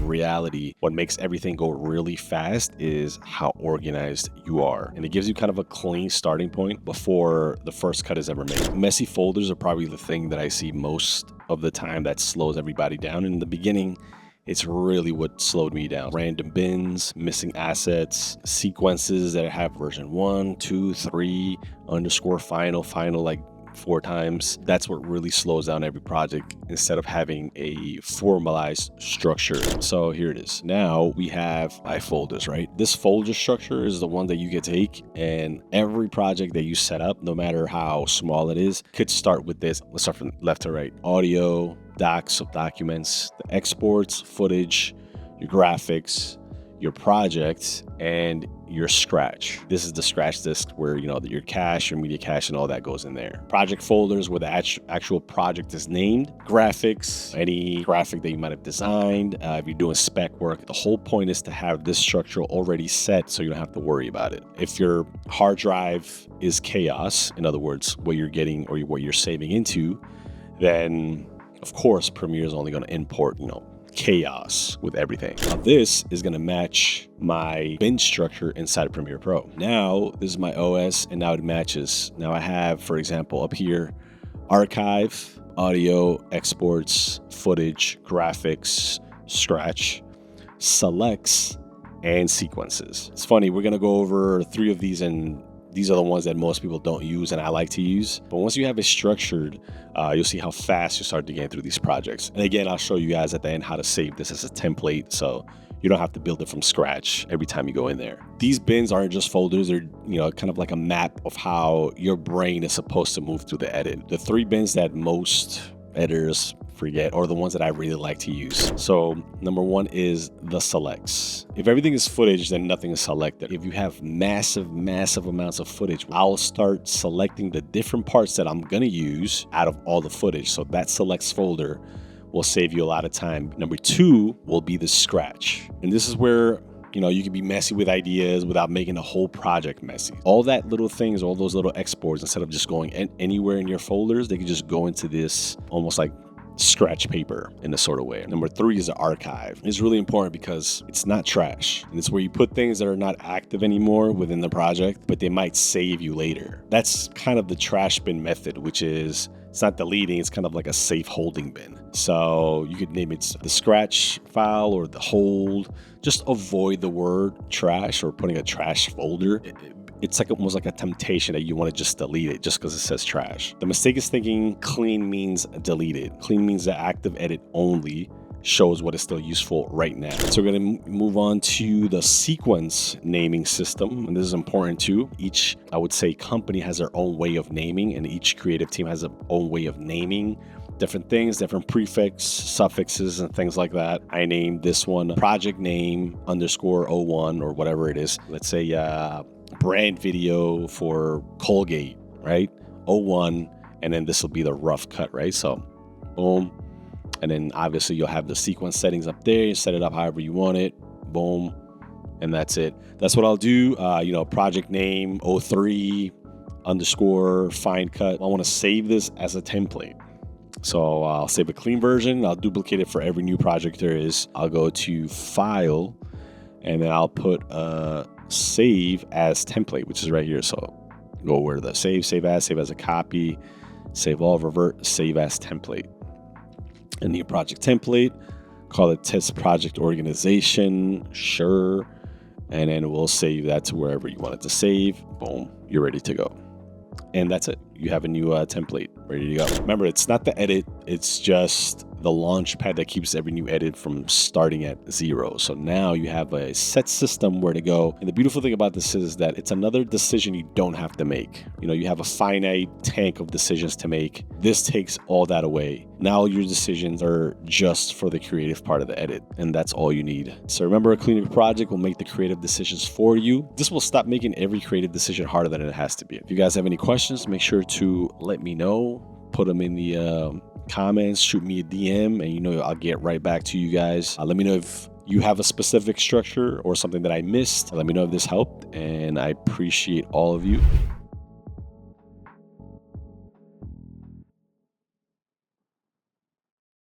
reality, what makes everything go really fast is how organized you are. And it gives you kind of a clean starting point before the first cut is ever made. Messy folders are probably the thing that I see most of the time that slows everybody down. In the beginning, it's really what slowed me down. Random bins, missing assets, sequences that have version 1, 2, 3, underscore final, like 4 times. That's what really slows down every project instead of having a formalized structure. So here it is. Now we have my folders, right? This folder structure is the one that you can take, and every project that you set up, no matter how small it is, could start with this. Let's start from left to right. Audio, docs of documents, the exports, footage, your graphics, your project, and your Scratch. This is the Scratch disk where, your cache, your media cache, and all that goes in there. Project folders where the actual project is named. Graphics, any graphic that you might have designed. If you're doing spec work, the whole point is to have this structure already set so you don't have to worry about it. If your hard drive is chaos, in other words, what you're getting or what you're saving into, then of course Premiere is only going to import, chaos with everything. Now this is going to match my bin structure inside of Premiere Pro. Now this is my OS, and now it matches. Now I have, for example, up here, archive, audio, exports, footage, graphics, Scratch, selects, and sequences. It's funny, we're going to go over 3 of these, and these are the ones that most people don't use and I like to use. But once you have it structured, you'll see how fast you start to get through these projects. And again, I'll show you guys at the end how to save this as a template, so you don't have to build it from scratch every time you go in there. These bins aren't just folders. They're, kind of like a map of how your brain is supposed to move through the edit. The 3 bins that most editors forget, or the ones that I really like to use. So number 1 is the selects. If everything is footage, then nothing is selected. If you have massive amounts of footage, I'll start selecting the different parts that I'm gonna use out of all the footage. So that selects folder will save you a lot of time. Number 2 will be the Scratch. And this is where you can be messy with ideas without making the whole project messy. All that little things, all those little exports, instead of just going anywhere in your folders, they can just go into this almost like scratch paper in a sort of way. Number 3 is the archive. It's really important because it's not trash. And it's where you put things that are not active anymore within the project, but they might save you later. That's kind of the trash bin method, which is, it's not deleting, it's kind of like a safe holding bin. So you could name it the Scratch file or the hold. Just avoid the word trash or putting a trash folder. It's like almost like a temptation that you want to just delete it just because it says trash. The mistake is thinking clean means deleted. Clean means the active edit only shows what is still useful right now. So we're going to move on to the sequence naming system. And this is important too. Each, I would say, company has their own way of naming, and each creative team has their own way of naming different things, different prefix, suffixes, and things like that. I named this one project name _01 or whatever it is. Let's say brand video for Colgate, right? 01, and then this will be the rough cut, right? So boom. And then obviously you'll have the sequence settings up there. You set it up however you want it. Boom. And that's it. That's what I'll do. Project name 03 _ fine cut. I want to save this as a template. So I'll save a clean version. I'll duplicate it for every new project there is. I'll go to file, and then I'll put save as template, which is right here. So go where the save as a copy, save all, revert, save as template. And the project template, call it test project organization, sure. And then we'll save that to wherever you want it to save. Boom, you're ready to go. And that's it. You have a new template ready to go. Remember, it's not the edit, it's just the launch pad that keeps every new edit from starting at 0. So now you have a set system where to go. And the beautiful thing about this is that it's another decision you don't have to make. You have a finite tank of decisions to make. This takes all that away. Now your decisions are just for the creative part of the edit, and that's all you need. So remember, a cleaning project will make the creative decisions for you. This will stop making every creative decision harder than it has to be. If you guys have any questions, make sure to let me know. Put them in the comments, shoot me a DM, and I'll get right back to you guys. Let me know if you have a specific structure or something that I missed. Let me know if this helped, and I appreciate all of you.